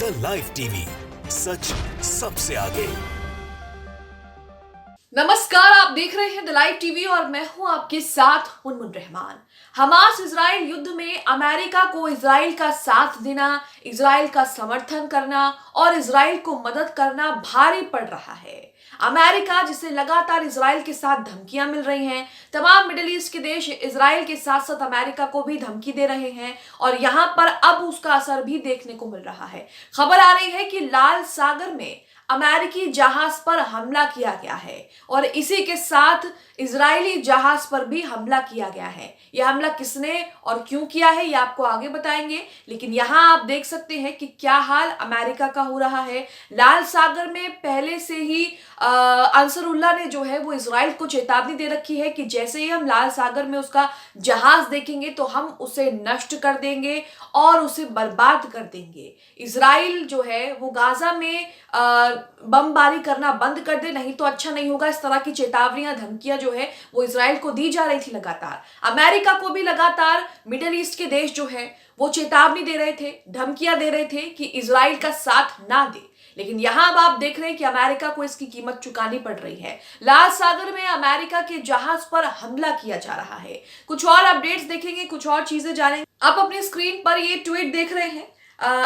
The live TV, सच सबसे आगे। नमस्कार, आप देख रहे हैं द लाइव टीवी और मैं हूं आपके साथ मुनमुन रहमान। हमास इजराइल युद्ध में अमेरिका को इजराइल का साथ देना, इजराइल का समर्थन करना और इजराइल को मदद करना भारी पड़ रहा है। अमेरिका, जिसे लगातार इजराइल के साथ धमकियां मिल रही हैं, तमाम मिडिल ईस्ट के देश इजराइल के साथ साथ अमेरिका को भी धमकी दे रहे हैं और यहां पर अब उसका असर भी देखने को मिल रहा है। खबर आ रही है कि लाल सागर में अमेरिकी जहाज पर हमला किया गया है और इसी के साथ इजरायली जहाज पर भी हमला किया गया है। यह हमला किसने और क्यों किया है, यह आपको आगे बताएंगे, लेकिन यहां आप देख सकते हैं कि क्या हाल अमेरिका का हो रहा है। लाल सागर में पहले से ही अंसरुल्लाह ने जो है वो इजराइल को चेतावनी दे रखी है कि जैसे ही हम लाल सागर में उसका जहाज देखेंगे तो हम उसे नष्ट कर देंगे और उसे बर्बाद कर देंगे। इजराइल जो है वो गाजा में बमबारी करना बंद कर दे, नहीं तो अच्छा नहीं होगा। इस तरह की चेतावनियां, धमकियां जो है वो इजराइल को दी जा रही थी लगातार। अमेरिका को भी लगातार मिडिल ईस्ट के देश जो है वो चेतावनी दे रहे थे, धमकियां दे रहे थे कि इजराइल का साथ ना दे। लेकिन यहां अब आप देख रहे हैं कि अमेरिका को इसकी कीमत चुकानी पड़ रही है। लाल सागर में अमेरिका के जहाज पर हमला किया जा रहा है। कुछ और अपडेट्स देखेंगे, कुछ और चीजें जानेंगे। आप अपनी स्क्रीन पर ये ट्वीट देख रहे हैं।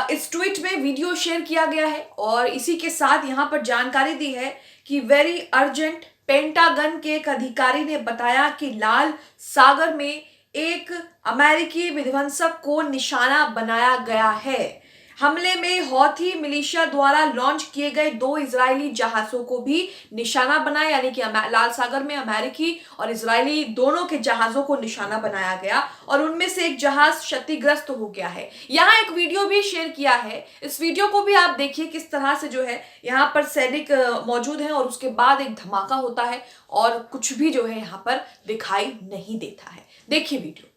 इस ट्वीट में वीडियो शेयर किया गया है और इसी के साथ यहां पर जानकारी दी है कि वेरी अर्जेंट। पेंटागन के एक अधिकारी ने बताया कि लाल सागर में एक अमेरिकी विध्वंसक को निशाना बनाया गया है। हमले में हौथी मिलिशिया द्वारा लॉन्च किए गए 2 इजरायली जहाजों को भी निशाना बनाया, यानी कि लाल सागर में अमेरिकी और इजरायली दोनों के जहाजों को निशाना बनाया गया और उनमें से एक जहाज क्षतिग्रस्त हो गया है। यहाँ एक वीडियो भी शेयर किया है, इस वीडियो को भी आप देखिए किस तरह से जो है यहाँ पर सैनिक मौजूद हैं और उसके बाद एक धमाका होता है और कुछ भी जो है यहाँ पर दिखाई नहीं देता है। देखिए वीडियो।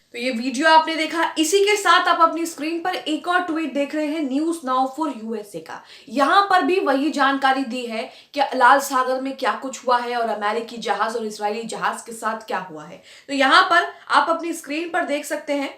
तो ये वीडियो आपने देखा। इसी के साथ आप अपनी स्क्रीन पर एक और ट्वीट देख रहे हैं न्यूज नाउ फॉर यूएसए का। यहां पर भी वही जानकारी दी है कि लाल सागर में क्या कुछ हुआ है और अमेरिकी जहाज और इजरायली जहाज के साथ क्या हुआ है। तो यहां पर आप अपनी स्क्रीन पर देख सकते हैं,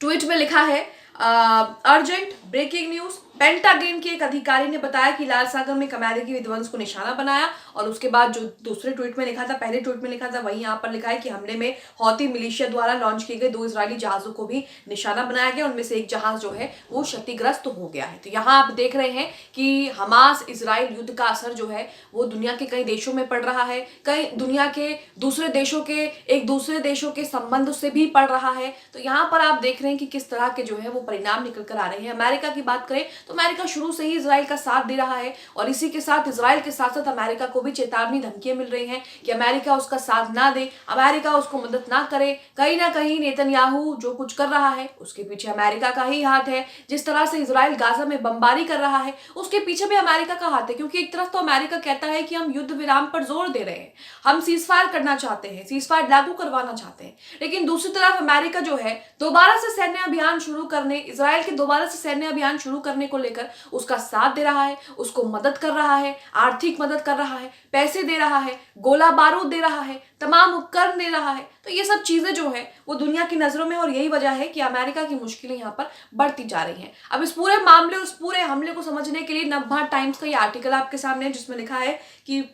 ट्वीट में लिखा है अर्जेंट ब्रेकिंग न्यूज। पेंटागन के एक अधिकारी ने बताया कि लाल सागर में एक अमेरिकी विध्वंस को निशाना बनाया और उसके बाद जो दूसरे ट्वीट में लिखा था, पहले ट्वीट में लिखा था, वही यहाँ पर लिखा है कि हमले में हौथी मिलिशिया द्वारा लॉन्च किए गए 2 इजरायली जहाजों को भी निशाना बनाया गया। उनमें से एक जहाज जो है वो क्षतिग्रस्त हो गया है। तो यहाँ आप देख रहे हैं कि हमास इजराइल युद्ध का असर जो है वो दुनिया के कई देशों में पड़ रहा है, कई दुनिया के दूसरे देशों के एक दूसरे देशों के संबंध से भी पड़ रहा है। तो यहाँ पर आप देख रहे हैं कि किस तरह के जो है वो परिणाम निकल कर आ रहे हैं। अमेरिका की बात करें तो अमेरिका शुरू से ही इजराइल का साथ दे रहा है और इसी के साथ इजराइल के साथ साथ अमेरिका को भी चेतावनी, धमकियां मिल रही हैं कि अमेरिका उसका साथ ना दे, अमेरिका उसको मदद ना करे। कहीं ना कहीं नेतन्याहू जो कुछ कर रहा है उसके पीछे अमेरिका का ही हाथ है। जिस तरह से इजराइल गाजा में बमबारी कर रहा है उसके पीछे भी अमेरिका का हाथ है, क्योंकि एक तरफ तो अमेरिका कहता है कि हम युद्ध विराम पर जोर दे रहे हैं, हम सीजफायर करना चाहते हैं, सीजफायर लागू करवाना चाहते हैं, लेकिन दूसरी तरफ अमेरिका जो है दोबारा से सैन्य अभियान शुरू करने, इजराइल के दोबारा से सैन्य अभियान शुरू करने को लेकर उसका साथ दे रहा है, उसको मदद कर रहा है, आर्थिक मदद कर रहा है, पैसे दे रहा है, गोला बारूद दे रहा है, तमाम उपकरण दे रहा है। तो ये सब चीजें जो है वो दुनिया की नजरों में, और यही वजह है कि अमेरिका की मुश्किलें यहाँ पर बढ़ती जा रही हैं। अब इस पूरे मामले, उस पूरे हमले को समझने के लिए नवभारत टाइम्स का ये आर्टिकल आपके सामने है जिसमें लिखा है कि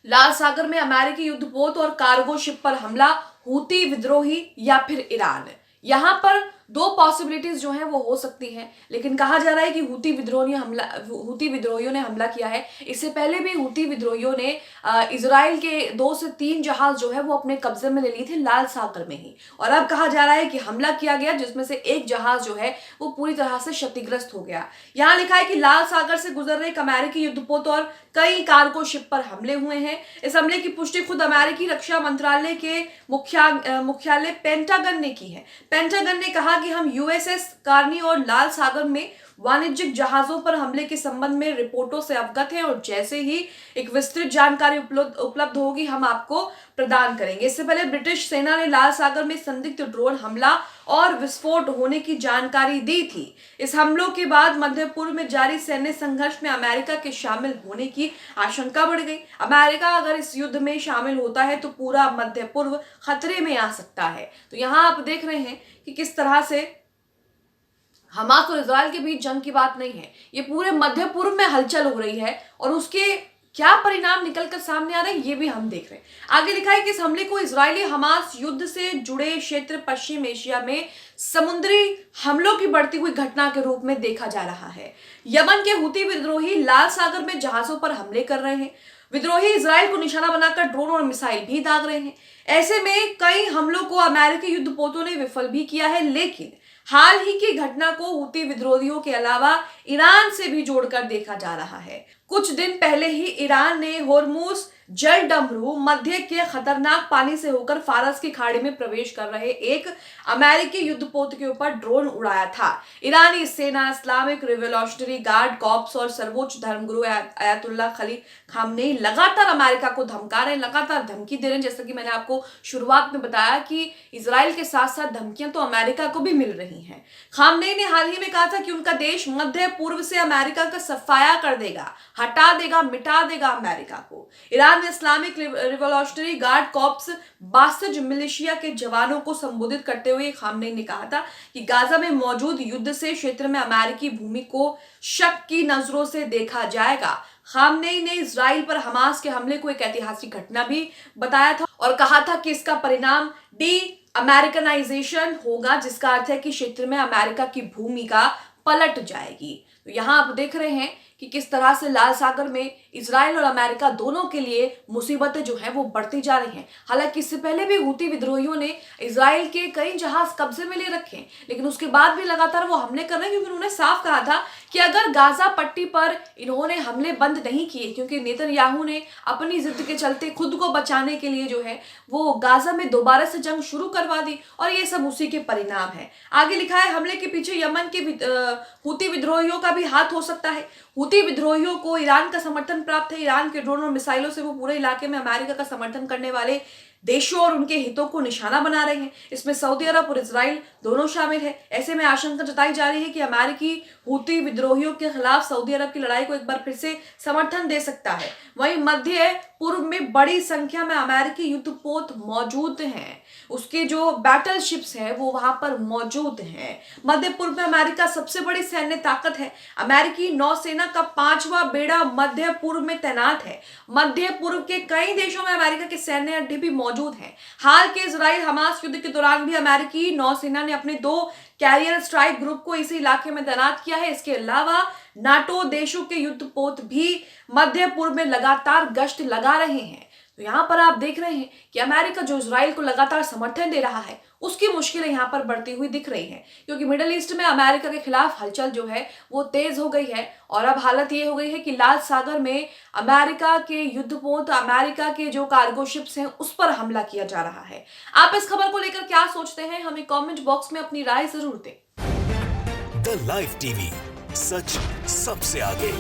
लाल सागर में अमेरिकी युद्धपोत और कार्गो शिप पर हमला, हूती विद्रोही या फिर ईरान। यहां पर 2 पॉसिबिलिटीज जो हैं वो हो सकती हैं, लेकिन कहा जा रहा है कि हूती विद्रोहियों ने हमला किया है। इससे पहले भी हूती विद्रोहियों ने इजराइल के 2 से 3 जहाज जो है वो अपने कब्जे में ले लिए थे लाल सागर में ही, और अब कहा जा रहा है कि हमला किया गया जिसमें से एक जहाज जो है वो पूरी तरह से क्षतिग्रस्त हो गया। यहाँ लिखा है कि लाल सागर से गुजर रहे एक अमेरिकी युद्धपोत और कई कार्गो शिप पर हमले हुए हैं। इस हमले की पुष्टि खुद अमेरिकी रक्षा मंत्रालय के मुख्यालय पेंटागन ने की है। पेंटागन ने कहा कि हम यूएसएस कार्नी और लाल सागर में वाणिज्यिक जहाजों पर हमले के संबंध में रिपोर्टों से अवगत हैं और जैसे ही एक विस्तृत जानकारी उपलब्ध होगी हम आपको प्रदान करेंगे। इससे पहले ब्रिटिश सेना ने लाल सागर में संदिग्ध ड्रोन हमला और विस्फोट होने की जानकारी दी थी। इस हमलों के बाद मध्य पूर्व में जारी सैन्य संघर्ष में अमेरिका के शामिल होने की आशंका बढ़ गई। अमेरिका अगर इस युद्ध में शामिल होता है तो पूरा मध्य पूर्व खतरे में आ सकता है। तो यहाँ आप देख रहे हैं कि किस तरह से हमास और इजराइल के बीच जंग की बात नहीं है, ये पूरे मध्य पूर्व में हलचल हो रही है और उसके क्या परिणाम निकलकर सामने आ रहे हैं ये भी हम देख रहे हैं। आगे लिखा है कि इस हमले को इजरायली हमास युद्ध से जुड़े क्षेत्र पश्चिम एशिया में समुद्री हमलों की बढ़ती हुई घटना के रूप में देखा जा रहा है। यमन के हुती विद्रोही लाल सागर में जहाजों पर हमले कर रहे हैं। विद्रोही इजराइल को निशाना बनाकर ड्रोन और मिसाइल भी दाग रहे हैं। ऐसे में कई हमलों को अमेरिकी युद्धपोतों ने विफल भी किया है, लेकिन हाल ही की घटना को हुती विद्रोहियों के अलावा ईरान से भी जोड़कर देखा जा रहा है। कुछ दिन पहले ही ईरान ने होर्मुज जल डमरू मध्य के खतरनाक पानी से होकर फारस की खाड़ी में प्रवेश कर रहे एक अमेरिकी युद्धपोत के ऊपर ड्रोन उड़ाया था। ईरानी सेना, इस्लामिक रिवोल्यूशनरी गार्ड कॉर्प्स और सर्वोच्च धर्मगुरु आयतुल्लाह खली खामनेई लगातार अमेरिका को धमका रहे हैं, लगातार धमकी दे रहे हैं। जैसा कि मैंने आपको शुरुआत में बताया कि इजराइल के साथ साथ धमकियां तो अमेरिका को भी मिल रही हैं। खामनेई ने हाल ही में कहा था कि उनका देश मध्य पूर्व से अमेरिका का सफाया कर देगा, हटा देगा, मिटा देगा अमेरिका को। ईरान में Islamic revolutionary guard corps Basij militia के जवानों को संबोधित करते हुए खामनेई ने कहा था कि गाजा में मौजूद युद्ध से क्षेत्र में अमेरिकी भूमि को शक की नजरों से देखा जाएगा। खामनेई ने इजराइल पर हमास के हमले को एक ऐतिहासिक घटना भी बताया था और कहा था कि इसका परिणाम डी अमेरिकनाइजेशन होगा, जिसका अर्थ है कि क्षेत्र में अमेरिका की भूमिका पलट जाएगी। तो यहाँ आप देख रहे हैं कि किस तरह से लाल सागर में इजराइल और अमेरिका दोनों के लिए मुसीबतें जो हैं वो बढ़ती जा रही हैं। हालांकि इससे पहले भी हुती विद्रोहियों ने इजराइल के कई जहाज कब्जे में ले रखे हैं, लेकिन उसके बाद भी लगातार वो हमले कर रहे हैं, क्योंकि उन्होंने साफ कहा था कि अगर गाजा पट्टी पर इन्होंने हमले बंद नहीं किए, क्योंकि नेतन्याहू ने अपनी जिद के चलते खुद को बचाने के लिए जो है वो गाजा में दोबारा से जंग शुरू करवा दी, और ये सब उसी के परिणाम है। आगे लिखा है हमले के पीछे यमन के हुती विद्रोहियों का भी हाथ हो सकता है। हुती विद्रोहियों को ईरान का समर्थन प्राप्त है। ईरान के ड्रोन और मिसाइलों से वो पूरे इलाके में अमेरिका का समर्थन करने वाले देशों और उनके हितों को निशाना बना रहे हैं। इसमें सऊदी अरब और इजराइल दोनों शामिल है। ऐसे में आशंका जताई जा रही है कि अमेरिकी हुती विद्रोहियों के खिलाफ सऊदी अरब की लड़ाई को एक बार फिर से समर्थन दे सकता है। वहीं मध्य पूर्व में बड़ी संख्या में अमेरिकी युद्धपोत मौजूद हैं, उसके जो बैटल शिप्स हैं वो वहां पर मौजूद हैं। मध्य पूर्व में अमेरिका सबसे बड़ी सैन्य ताकत है। अमेरिकी नौसेना का 5वां बेड़ा मध्य पूर्व में तैनात है। मध्य पूर्व के कई देशों में अमेरिका के सैन्य अड्डे भी मौजूद हैं। हाल के इजराइल हमास युद्ध के दौरान भी अमेरिकी नौसेना ने अपने 2 कैरियर स्ट्राइक ग्रुप को इसी इलाके में तैनात किया है। इसके अलावा नाटो देशों के युद्धपोत भी मध्य पूर्व में लगातार गश्त लगा रहे हैं। तो यहाँ पर आप देख रहे हैं कि अमेरिका जो इजराइल को लगातार समर्थन दे रहा है उसकी मुश्किलें यहाँ पर बढ़ती हुई दिख रही हैं, क्योंकि मिडिल ईस्ट में अमेरिका के खिलाफ हलचल जो है वो तेज हो गई है। और अब हालत ये हो गई है कि लाल सागर में अमेरिका के युद्धपोत, अमेरिका के जो कार्गो शिप्स हैं उस पर हमला किया जा रहा है। आप इस खबर को लेकर क्या सोचते हैं, हमें कमेंट बॉक्स में अपनी राय जरूर दें। द लाइव टीवी, सच सबसे आगे।